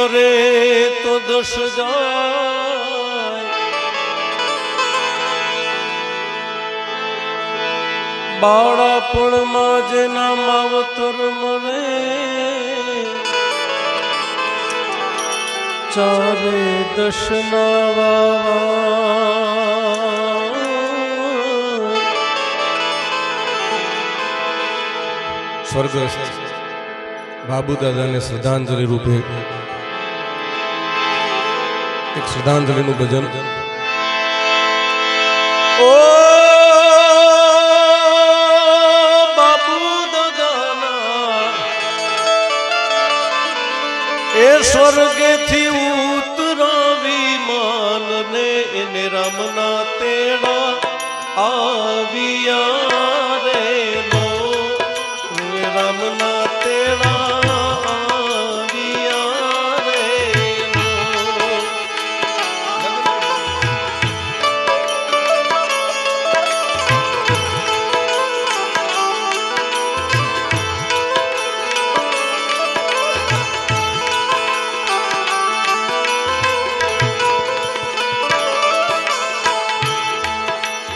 કરે તો દસ જાય, બાળપણમાં જેના માવતર મરે, ચારે દશના વાવા સ્વર્ગસ્થ બાબુ દાદાને શ્રદ્ધાંજલિ રૂપે એક શ્રદ્ધાંજલિનું ભજન. ઓ બાબુ દાદાના એ સ્વર્ગેથી ઉતરાવી માનને એને રામના તેડા આવ્યા રે લો, રામના તેડા આવ્યા રે લો.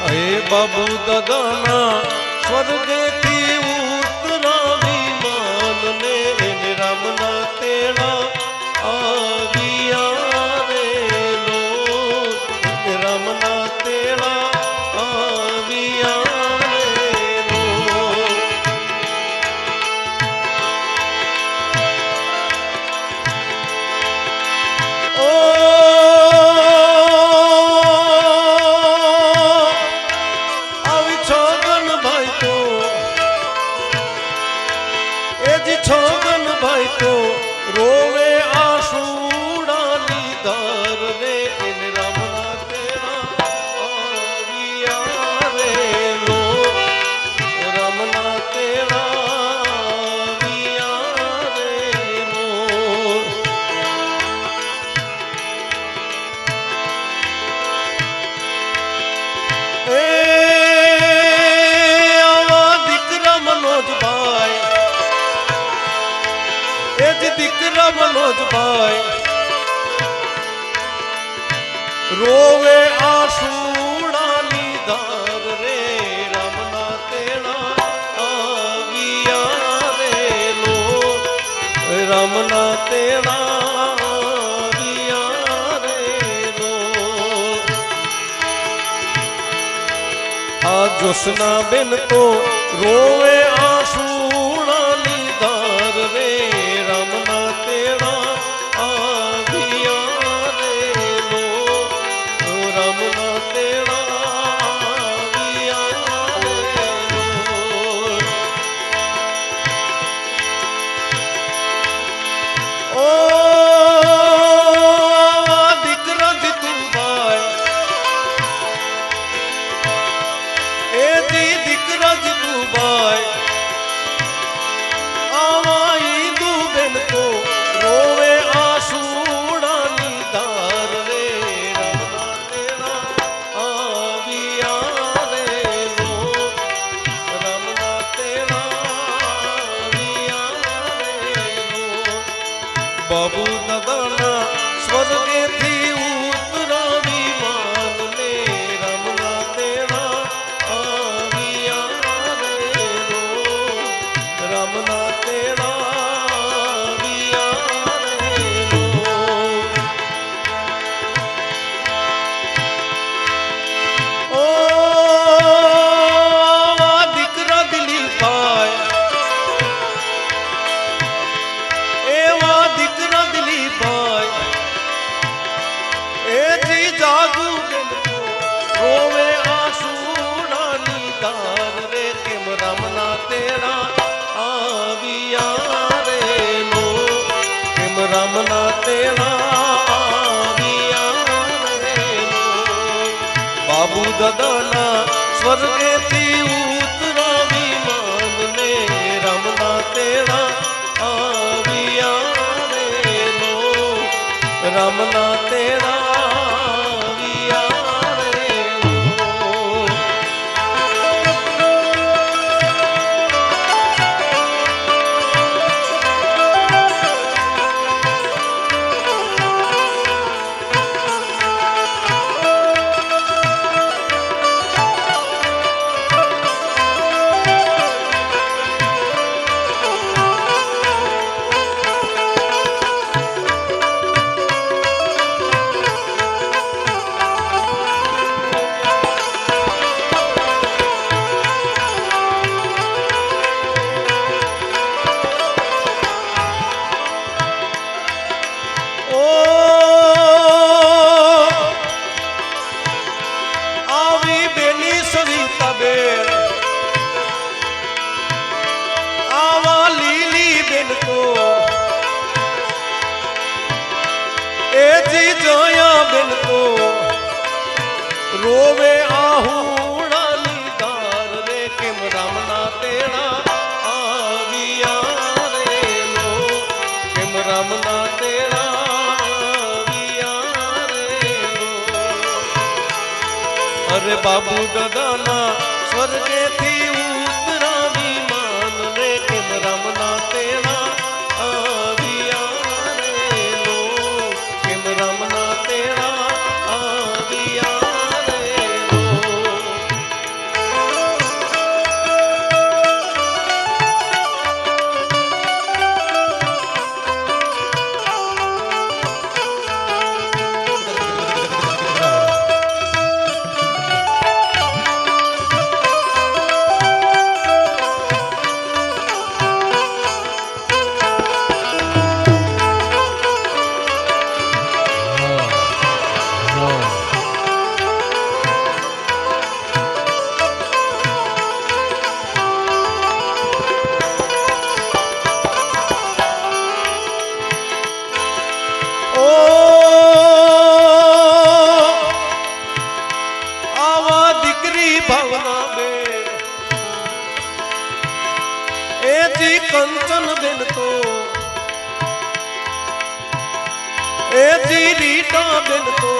હે બાબુ દાદાના સ્વર્ગેથી ઉતરાવી માનને એને રામના તેડા આવ્યા રે લો, રામના તેડા આવ્યા રે લો. ઓ આવી છોગન ભાઈ તો છોગન ભાઈ તો રોવે આસુડાની ધાર રે એને રામના તેડા આવ્યા રે લો, રામના તેડા આવ્યા રે લો. એ આવા દીકરા મનોજભાઈ, એ જ દીકરા મનોજભાઈ રોવે આસુડાની ધાર રે રામના તેડા આવ્યા રે લો, રામના તેડા આવ્યા રે લો. આ જોશના બેન તો રોવે આસુડાની ધાર રે રામના તેડા આવ્યા રે લો, રામના તેડા આવ્યા રે લો. ઓ દીકરા જીતુભાઈ, એ જી દીકરા જીતુભાઈ રોવે આસુડાની ધાર રે રામના તેડા આવ્યા રે લો, રામના તેડા આવ્યા રે લો. બાબુ દાદાના સ્વર્ગેથી ઉતરાવી માનને રામના તેડા આવ્યા રે લો, રામના તેડા રોવે આસુડાની ધાર રે કેમ રામના તેડા આવ્યા રે લો, કેમ રામના તેડા આવ્યા રે લો. બાબુ દાદાના સ્વર્ગેથી ઉતરાવી માનને રામના તેડા આવ્યા રે લો, રામના તેડા આવી બેની સવિતા બેન આવા લીલી બેન તો એ જી જયા બેન તો રોવે આહુડાની ધાર રે કેમ રામના તેડા આવ્યા રે લો કેમ રામના તેડા આવ્યા રે લો અરે બાબુ દાદાના સ્વર્ગેથી ઉતરાવી માન રે કેમ રામના તેડા આવ્યા રે લો કેમ રામના તેડા આવ્યા રે લો ભાવના બેન એ જી કંચન બેન તો એ જી રીટા બેન તો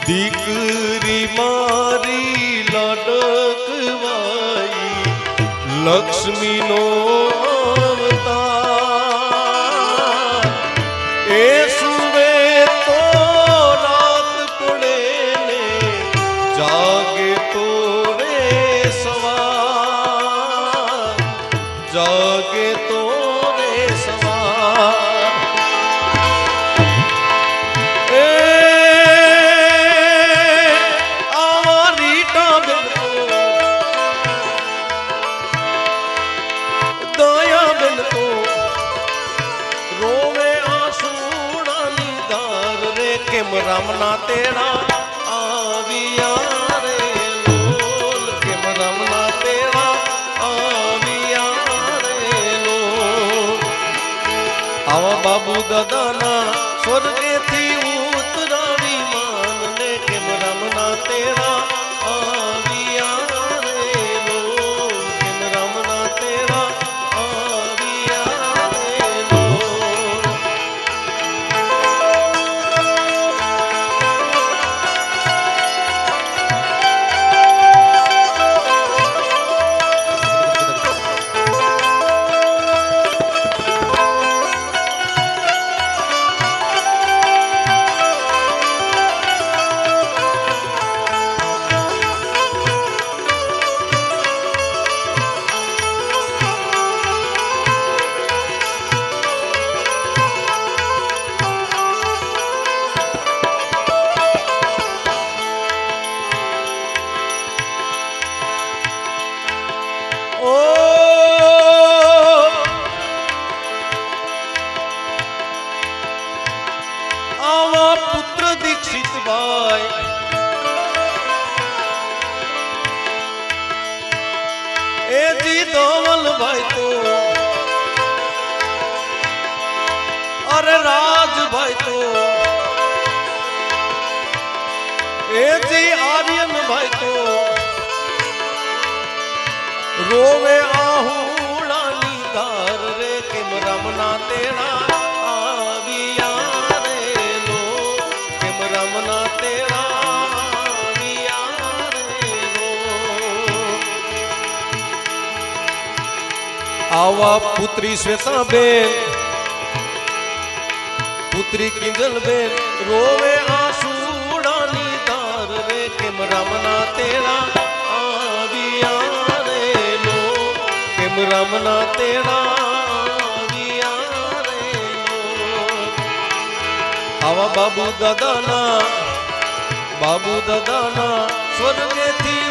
દીકરી મારી લડકવાઈ લક્ષ્મીનો અવતાર એ સુવે તો રાત પડે ને જાગે તો રે સવાર જાગે તો રે સવાર એ આવા રીટા બેન તો દયા બેન તો રોવે આંસુડાની ધાર રે કેમ રામના તેડા આવ્યા રે લોલ કેમ રામના તેડા આવ્યા રે લોલ આવા બાબુ દાદાના સ્વર્ગેથી ઉતરાવી માન ને કેમ રામના તેડા આવ્યા રે લોલ કેમ રામના તેડા આવ્યા રે લોલ આવા પુત્ર દીક્ષિત ભાઈ એ જી ધવલભાઈ તો અરે રાજભાઈ તો એ જી આર્યનભાઈ તો રોવે આહુડાની ધાર રે કેમ રામના તેડા આવ્યા રે લો કેમ રામના તેડા આવ્યા રે લો આવા પુત્રી શ્વેતાબેન પુત્રી કિંજલબેન રોવે આંસુડાની ધાર રે કેમ રામના તેડા આવ્યા રે લો કેમ રામના તેડા આવ્યા રે લો આવા બાબુ દાદાના સ્વર્ગેથી